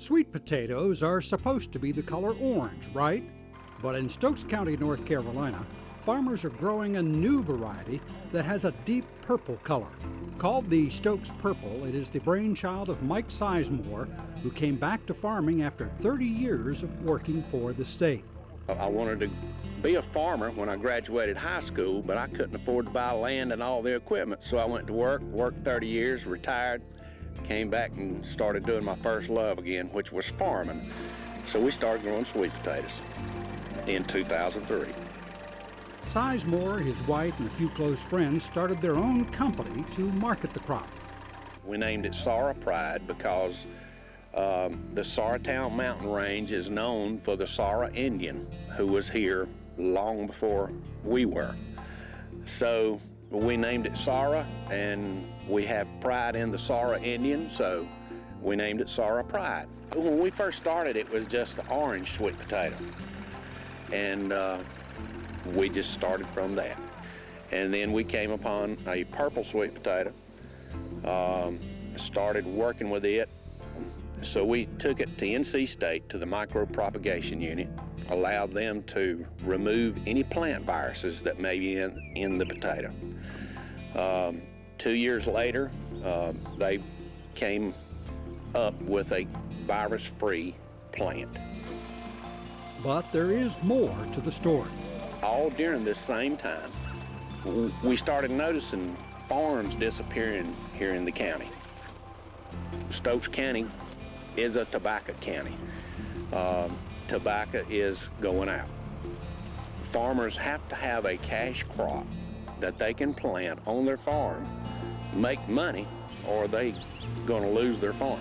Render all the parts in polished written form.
Sweet potatoes are supposed to be the color orange, right? But in Stokes County, North Carolina, farmers are growing a new variety that has a deep purple color. Called the Stokes Purple, it is the brainchild of Mike Sizemore, who came back to farming after 30 years of working for the state. I wanted to be a farmer when I graduated high school, but I couldn't afford to buy land and all the equipment. So I went to worked 30 years, retired, came back and started doing my first love again, which was farming. So we started growing sweet potatoes in 2003. Sizemore, his wife, and a few close friends started their own company to market the crop. We named it Saura Pride because the Sauratown mountain range is known for the Saura Indian, who was here long before we were. So we named it Saura, and we have pride in the Saura Indian, so we named it Saura Pride. When we first started, it was just the orange sweet potato, and we just started from that. And then we came upon a purple sweet potato, started working with it. So we took it to NC State to the micro propagation unit, allowed them to remove any plant viruses that may be in the potato. 2 years later, they came up with a virus-free plant. But there is more to the story. All during this same time, we started noticing farms disappearing here in the county. Stokes County is a tobacco county. Tobacco is going out. Farmers have to have a cash crop that they can plant on their farm, make money, or they gonna lose their farm.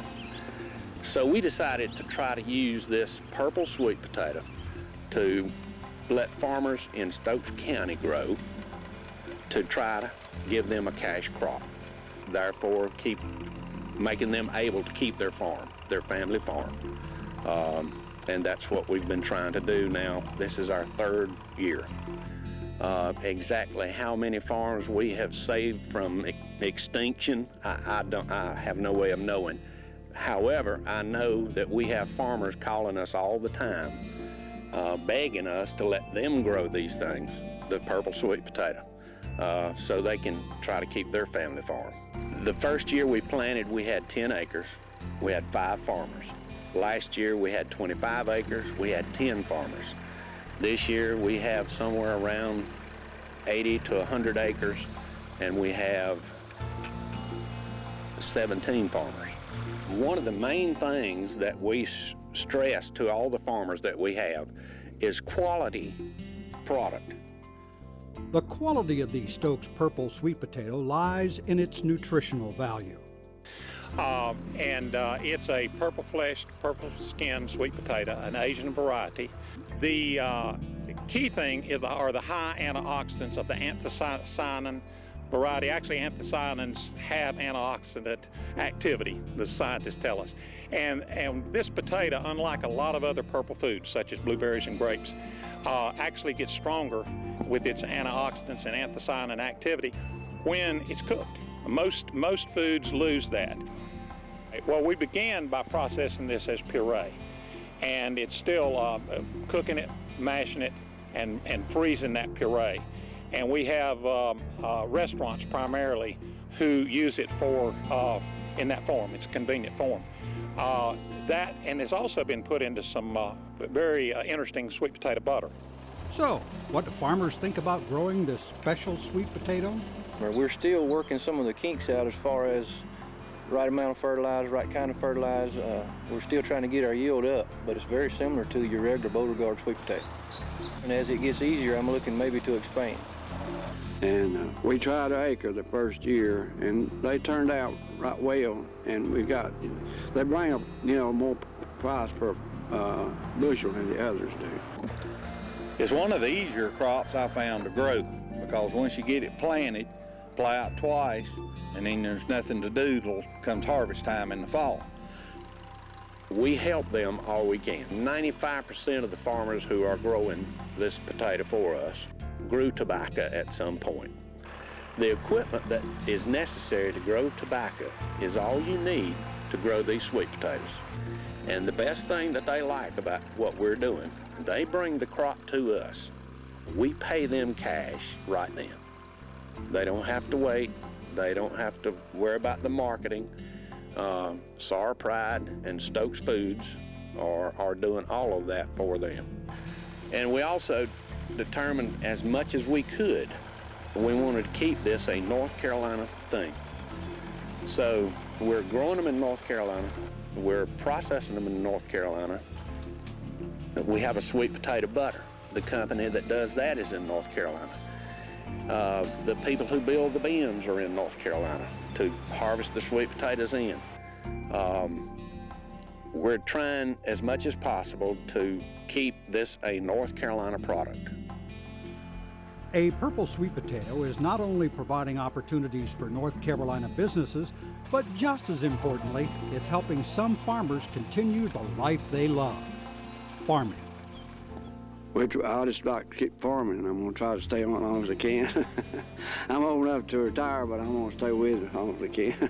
So we decided to try to use this purple sweet potato to let farmers in Stokes County grow to try to give them a cash crop, therefore keep making them able to keep their farm, their family farm. And that's what we've been trying to do now. This is our third year. Exactly how many farms we have saved from extinction, I have no way of knowing. However, I know that we have farmers calling us all the time, begging us to let them grow these things, the purple sweet potato, so they can try to keep their family farm. The first year we planted, we had 10 acres. We had 5 farmers. Last year we had 25 acres. We had 10 farmers. This year we have somewhere around 80 to 100 acres, and we have 17 farmers. One of the main things that we stress to all the farmers that we have is quality product. The quality of the Stokes Purple Sweet Potato lies in its nutritional value. It's a purple-fleshed, purple-skinned sweet potato, an Asian variety. The key thing are the high antioxidants of the anthocyanin variety. Actually, anthocyanins have antioxidant activity, the scientists tell us. And this potato, unlike a lot of other purple foods, such as blueberries and grapes, actually gets stronger with its antioxidants and anthocyanin activity when it's cooked. Most foods lose that. Well, we began by processing this as puree, and it's still cooking it, mashing it, and freezing that puree. And we have restaurants primarily who use it for in that form. It's a convenient form. And it's also been put into some very interesting sweet potato butter. So, what do farmers think about growing this special sweet potato? We're still working some of the kinks out as far as right amount of fertilizer, right kind of fertilizer. We're still trying to get our yield up, but it's very similar to your regular Beauregard sweet potato. And as it gets easier, I'm looking maybe to expand. And we tried an acre the first year, and they turned out right well. And they bring up, more price per bushel than the others do. It's one of the easier crops I found to grow, because once you get it planted, plow out twice, and then there's nothing to do till comes harvest time in the fall. We help them all we can. 95% of the farmers who are growing this potato for us grew tobacco at some point. The equipment that is necessary to grow tobacco is all you need to grow these sweet potatoes. And the best thing that they like about what we're doing, they bring the crop to us. We pay them cash right then. They don't have to wait. They don't have to worry about the marketing. Saura Pride and Stokes Foods are doing all of that for them. And we also determined, as much as we could, we wanted to keep this a North Carolina thing. So we're growing them in North Carolina. We're processing them in North Carolina. We have a sweet potato butter. The company that does that is in North Carolina. The people who build the bins are in North Carolina to harvest the sweet potatoes in. We're trying as much as possible to keep this a North Carolina product. A purple sweet potato is not only providing opportunities for North Carolina businesses, but just as importantly, it's helping some farmers continue the life they love, farming. Which I just like to keep farming, and I'm going to try to stay on as long as I can. I'm old enough to retire, but I'm going to stay with it as long as I can.